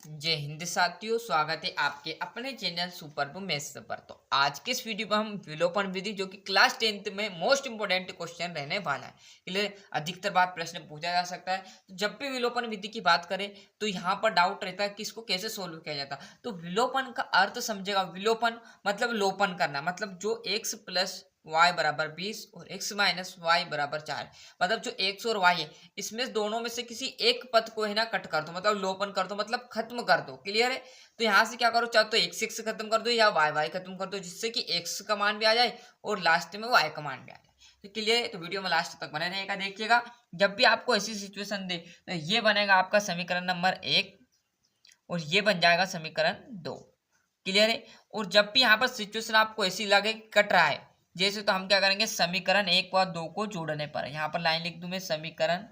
जय हिंद साथियों, स्वागत है आपके अपने चैनल सुपर मैथ्स पर। तो आज के इस वीडियो में हम विलोपन विधि जो कि क्लास 10th में मोस्ट इंपोर्टेंट क्वेश्चन रहने वाला है। इसलिए अधिकतर बार प्रश्न पूछा जा सकता है। तो जब भी विलोपन विधि की बात करें तो यहाँ पर डाउट रहता है कि इसको कैसे सोल्व किया जाता। तो विलोपन का अर्थ समझेगा। विलोपन मतलब लोपन करना, मतलब जो x प्लस y बराबर 20 और x माइनस वाई बराबर 4, मतलब जो x और y है इसमें दोनों में से किसी एक पद को है ना कट कर दो, मतलब लोपन कर दो, मतलब खत्म कर दो। क्लियर है। तो यहाँ से क्या करो, चाहे तो x खत्म कर दो या y खत्म कर दो, जिससे कि x का मान भी आ जाए और लास्ट में y का मान भी आ जाए। तो क्लियर है। तो वीडियो में लास्ट तक बने रहेगा, देखिएगा। जब भी आपको ऐसी सिचुएशन दे तो ये बनेगा आपका समीकरण नंबर 1 और ये बन जाएगा समीकरण 2। क्लियर है। और जब भी यहाँ पर सिचुएशन आपको ऐसी लगे कट रहा है जैसे, तो हम क्या करेंगे, समीकरण 1 व 2 को जोड़ने पर, यहाँ पर लाइन लिख दूं मैं, समीकरण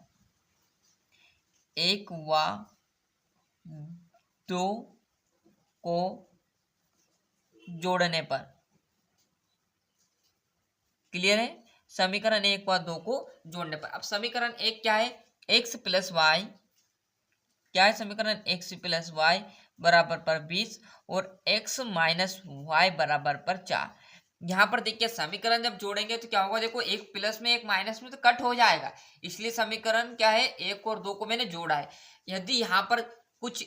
1 व 2 को जोड़ने पर। क्लियर है। समीकरण 1 व 2 को जोड़ने पर। अब समीकरण 1 क्या है, x प्लस वाई, क्या है समीकरण, x प्लस वाई बराबर पर 20 और x माइनस वाई बराबर पर 4। यहाँ पर देखिए समीकरण जब जोड़ेंगे तो क्या होगा, देखो एक प्लस में एक माइनस में तो कट हो जाएगा, इसलिए समीकरण क्या है, 1 और 2 को मैंने जोड़ा है। यदि यहाँ पर कुछ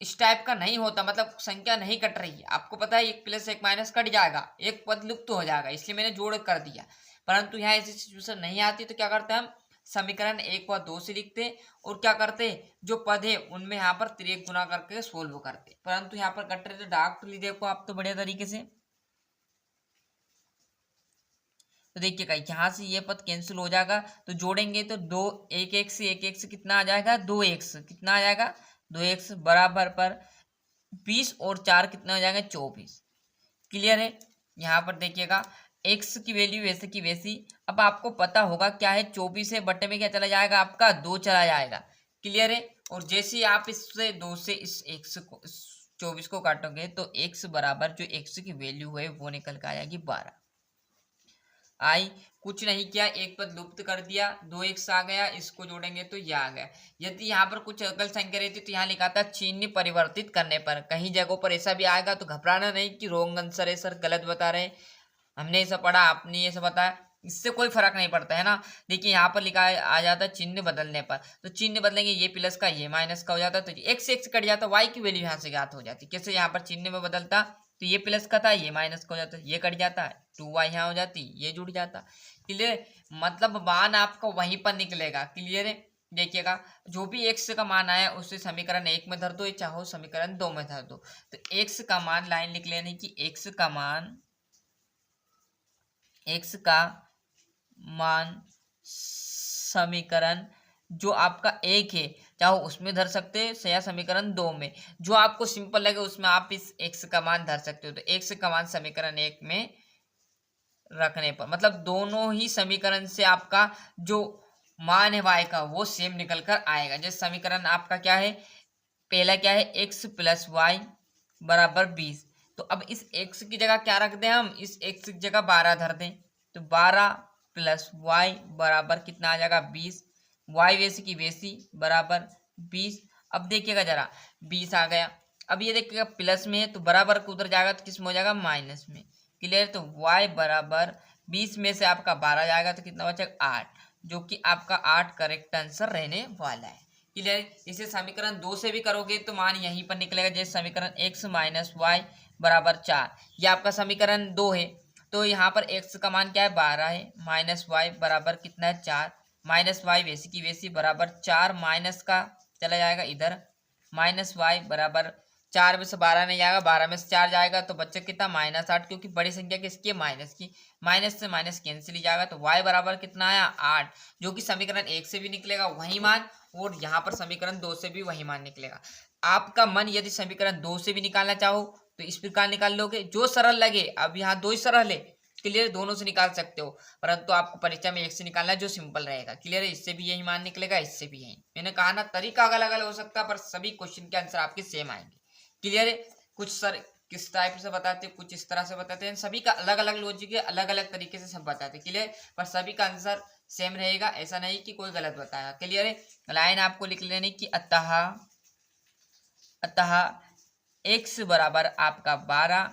इस टाइप का नहीं होता, मतलब संख्या नहीं कट रही है, आपको पता है एक प्लस एक माइनस कट जाएगा, एक पद लुप्त हो जाएगा, इसलिए मैंने जोड़ कर दिया। परंतु यहाँ ऐसी सिचुएशन नहीं आती तो क्या करते हैं हम, समीकरण 1 व 2 से लिखते हैं और क्या करते हैं, जो पद है उनमें यहाँ पर तिरक गुना करके सोल्व करते हैं। परंतु यहाँ पर कट रहे तो डायरेक्टली देखो आप तो बढ़िया तरीके से। तो देखिएगा यहाँ से ये पद कैंसिल हो जाएगा, तो जोड़ेंगे तो दो, एक एक से कितना आ जाएगा, 2x कितना आ जाएगा, 2x बराबर पर 20 और 4 कितना हो जाएगा, 24। क्लियर है। यहाँ पर देखिएगा x की वैल्यू वैसे की वैसी। अब आपको पता होगा क्या है, 24 है बट्टे में क्या चला जाएगा, आपका 2 चला जाएगा। क्लियर है। और जैसे ही आप इससे 2 से इस x को, इस 24 को काटोगे तो x बराबर जो x की वैल्यू है वो निकल के आ जाएगी 12। आई कुछ नहीं किया, एक पद लुप्त कर दिया, 2x आ गया, इसको जोड़ेंगे तो ये आ गया। यदि यहाँ पर कुछ अकल संख्या रहती तो यहाँ लिखा था चिन्ह परिवर्तित करने पर। कहीं जगहों पर ऐसा भी आएगा तो घबराना नहीं कि रॉन्ग आंसर है सर, गलत बता रहे हैं, हमने ऐसा पढ़ा आपने ऐसा बताया, इससे कोई फर्क नहीं पड़ता है ना। देखिए यहाँ पर लिखा आ जाता है चिन्ह बदलने पर, तो चिन्ह बदलेंगे, ये प्लस का ये माइनस का हो जाता, तो x x कट जाता, y की वैल्यू यहाँ से ज्ञात हो जाती। कैसे, यहाँ पर चिन्ह में बदलता तो ये प्लस का था ये माइनस का हो जाता, ये कट जाता है, 2y यहाँ हो जाती, ये जुड़ जाता। क्लियर। मतलब मान आपका वहीं पर निकलेगा। क्लियर है। देखिएगा जो भी x का मान आया उसे समीकरण 1 में धर दो, चाहो समीकरण 2 में धर दो। तो x का मान लाइन लिख लेने की, x का मान समीकरण जो आपका 1 है चाहे उसमें धर सकते हैं या समीकरण 2 में, जो आपको सिंपल लगे उसमें आप इस x का मान धर सकते हो। तो x का मान समीकरण 1 में रखने पर, मतलब दोनों ही समीकरण से आपका जो मान है y का वो सेम निकल कर आएगा। जैसे समीकरण आपका क्या है, पहला क्या है, x प्लस वाई बराबर 20। तो अब इस x की जगह क्या रख दें हम, इस x की जगह 12 धर दें, तो 12 प्लस वाई बराबर कितना आ जाएगा, 20। वाई वैसी की वैसी बराबर 20। अब देखिएगा जरा 20 आ गया। अब ये देखिएगा प्लस में है तो बराबर को उधर जाएगा तो किस में हो जाएगा, माइनस में। क्लियर। तो y बराबर 20 में से आपका 12 जाएगा तो कितना बचेगा, 8, जो कि आपका 8 करेक्ट आंसर रहने वाला है। क्लियर। इसे समीकरण 2 से भी करोगे तो मान यहीं पर निकलेगा, जैसे समीकरण x माइनस वाई बराबर 4, ये आपका समीकरण 2 है। तो यहाँ पर x का मान क्या है, 12 है, माइनस वाई बराबर कितना है, 4, माइनस वाई वैसी की वैसी बराबर 4, माइनस का चला जाएगा इधर, माइनस वाई बराबर 4 में से 12 नहीं जाएगा, 12 में से 4 जाएगा तो बच्चा कितना, -8, क्योंकि बड़ी संख्या किसकी है, माइनस की, माइनस से माइनस कैंसिल ही जाएगा। तो y बराबर कितना आया, 8, जो कि समीकरण 1 से भी निकलेगा वही मान और यहाँ पर समीकरण 2 से भी वही मान निकलेगा। आपका मन यदि समीकरण 2 से भी निकालना चाहो तो इस प्रकार निकाल लोगे, जो सरल लगे। अब यहाँ 2 ही सरल है, क्लियर, दोनों से निकाल सकते हो, परंतु आपको परीक्षा में 1 से निकालना है जो सिंपल रहेगा। क्लियर है। इससे भी यही मान निकलेगा, इससे भी यही। मैंने कहा ना तरीका अलग अलग हो सकता है पर सभी क्वेश्चन के आंसर आपके सेम आएंगे। क्लियर है। कुछ सर किस टाइप से बताते हैं, कुछ इस तरह से बताते हैं, सभी का अलग अलग लॉजिक है, अलग अलग तरीके से सब बताते हैं। क्लियर। पर सभी का आंसर सेम रहेगा, ऐसा नहीं कि कोई गलत बताया। क्लियर है। लाइन आपको लिख लेने की, अतः अतः x बराबर आपका 12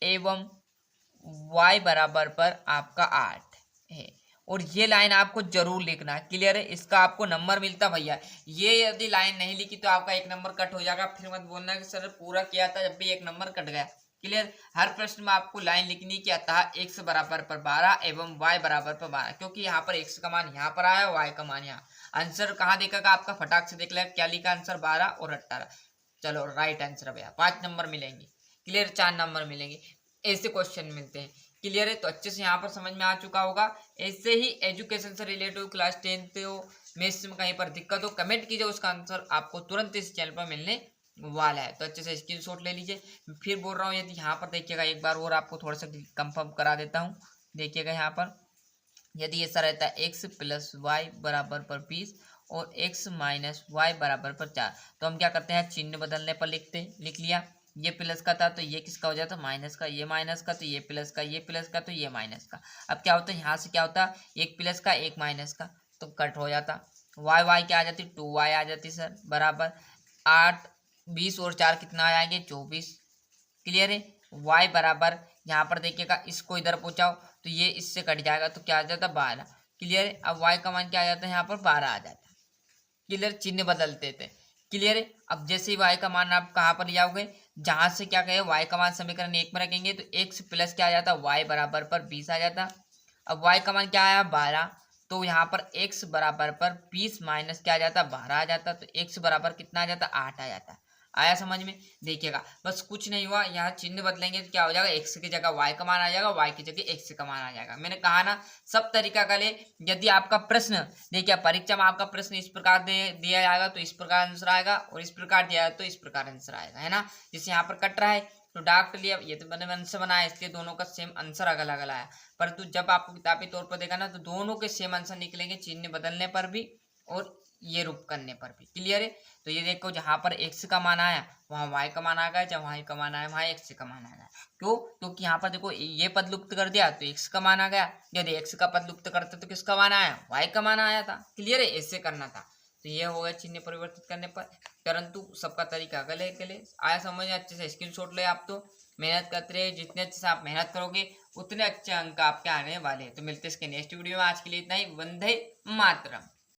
एवं y बराबर पर आपका 8 है। और ये लाइन आपको जरूर लिखना है। क्लियर है? इसका आपको नंबर मिलता भैया। ये यदि लाइन नहीं लिखी तो आपका एक नंबर कट हो जाएगा। फिर मत बोलना कि सर पूरा किया था जब भी एक नंबर कट गया। क्लियर? हर प्रश्न में आपको लाइन लिखनी कि अतः x बराबर पर 12 एवं y बराबर पर 12, क्योंकि यहाँ पर x का मान यहाँ पर आया, y का मान यहाँ। आंसर कहाँ देखेगा आपका, फटाक से देख लेगा क्या लिखा आंसर, 12 और 18। चलो राइट आंसर भैया। 5 नंबर मिलेंगे। क्लियर? 4 नंबर मिलेंगे। ऐसे क्वेश्चन मिलते हैं। क्लियर है? तो अच्छे से यहाँ पर समझ में आ चुका होगा। ऐसे ही एजुकेशन से रिलेटेड क्लास 10th में इसमें कहीं पर दिक्कत हो कमेंट कीजिए, उसका आंसर आपको तुरंत इस चैनल पर मिलने वाला है। तो अच्छे से स्क्रीनशॉट ले लीजिए। फिर बोल रहा हूँ, यदि यहाँ पर देखिएगा एक बार और आपको थोड़ा सा कंफर्म करा देता हूँ। देखिएगा यहाँ पर यदि ऐसा रहता है x प्लस वाई बराबर पर 20 और x माइनस वाई बराबर पर 4, तो हम क्या करते हैं, चिन्ह बदलने पर लिख लिया। ये प्लस का था तो ये किसका हो जाता, माइनस का। ये माइनस का तो ये प्लस का, ये प्लस का तो ये माइनस का। अब क्या होता है, यहाँ से क्या होता, एक प्लस का एक माइनस का, तो कट हो जाता। वाई वाई क्या आ जाती, 2y आ जाती सर, बराबर 8 20 और 4 कितना आ जाएंगे, 24। क्लियर है? y बराबर यहाँ पर देखिएगा, इसको इधर पहुंचाओ तो ये इससे कट जाएगा तो क्या आ जाता, 12। क्लियर है? अब y का मान क्या आ जाता है, यहाँ पर 12 आ जाता है। क्लियर? चिन्ह बदलते थे। क्लियर है? अब जैसे ही y का मान आप कहाँ पर ले जाओगे, जहां से क्या कहे y का मान समीकरण 1 में रखेंगे तो x प्लस क्या आ जाता, y बराबर पर 20 आ जाता। अब y का मान क्या आया, 12, तो यहाँ पर x बराबर पर 20 माइनस क्या आ जाता, 12 आ जाता। तो x बराबर कितना आ जाता, 8 आ जाता। आया समझ में? देखिएगा बस कुछ नहीं हुआ, यहाँ चिन्ह बदलेंगे तो क्या हो जाएगा, x की जगह y का मान आ जाएगा, y की जगह x का मान आ जाएगा। मैंने कहा ना, सब तरीका का ले। यदि आपका प्रश्न देखिए, परीक्षा में आपका प्रश्न इस प्रकार दिया जाएगा तो इस प्रकार आंसर आएगा, और इस प्रकार दिया जाए तो इस प्रकार आंसर आएगा, है ना। जैसे यहाँ पर कट रहा है तो डार्क लिया, ये तो मैंने आंसर बनाया, इसलिए दोनों का सेम आंसर अलग अलग आया। परंतु जब आपको किताबी तौर पर देखा ना, तो दोनों के सेम आंसर निकलेंगे, चिन्ह बदलने पर भी और ये रूप करने पर भी। क्लियर है? तो ये देखो, जहां पर x का मान आया वहां y का मान आ गया, जहां y का मान आया वहां x का मान आ गया। क्यों? क्योंकि यहाँ पर देखो, ये पद लुप्त कर दिया तो x का मान आ गया, यदि x का पद लुप्त करते तो किसका मान आया, y का मान आया था। क्लियर है? ऐसे करना था। तो ये हो गया चिन्ह परिवर्तित करने पर। परंतु सबका तरीका गले गले आया समझ, अच्छे से स्क्रीनशॉट ले। आप तो मेहनत करते रहे, जितने अच्छे से आप मेहनत करोगे उतने अच्छे अंक आपके आने वाले हैं। तो मिलते हैं इसके नेक्स्ट वीडियो में। आज के लिए इतना ही। वंदे मातरम।